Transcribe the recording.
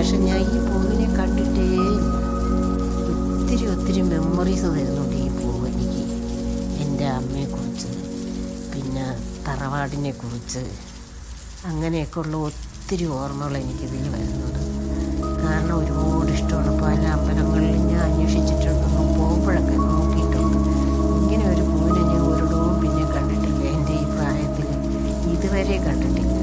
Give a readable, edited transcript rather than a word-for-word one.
ശേഷം ഞാൻ ഈ പൂവിനെ കണ്ടിട്ടേ ഒത്തിരി ഒത്തിരി മെമ്മറീസ് തരുന്നുണ്ട് ഈ പൂവ് എനിക്ക്. എൻ്റെ അമ്മയെക്കുറിച്ച്, പിന്നെ തറവാടിനെക്കുറിച്ച്, അങ്ങനെയൊക്കെയുള്ള ഒത്തിരി ഓർമ്മകൾ എനിക്കിതിൽ വരുന്നുണ്ട്. കാരണം ഒരുപാട് ഇഷ്ടമാണ്. പല അമ്പലങ്ങളിൽ ഞാൻ അന്വേഷിച്ചിട്ടുണ്ടെന്നും പോകുമ്പോഴൊക്കെ നോക്കിയിട്ടുണ്ട്. ഇങ്ങനെ ഒരു പൂവിനെ ഞാൻ ഒരിടവും പിന്നെ കണ്ടിട്ടില്ല. എൻ്റെ ഈ പ്രായത്തിൽ ഇതുവരെ കണ്ടിട്ടില്ല.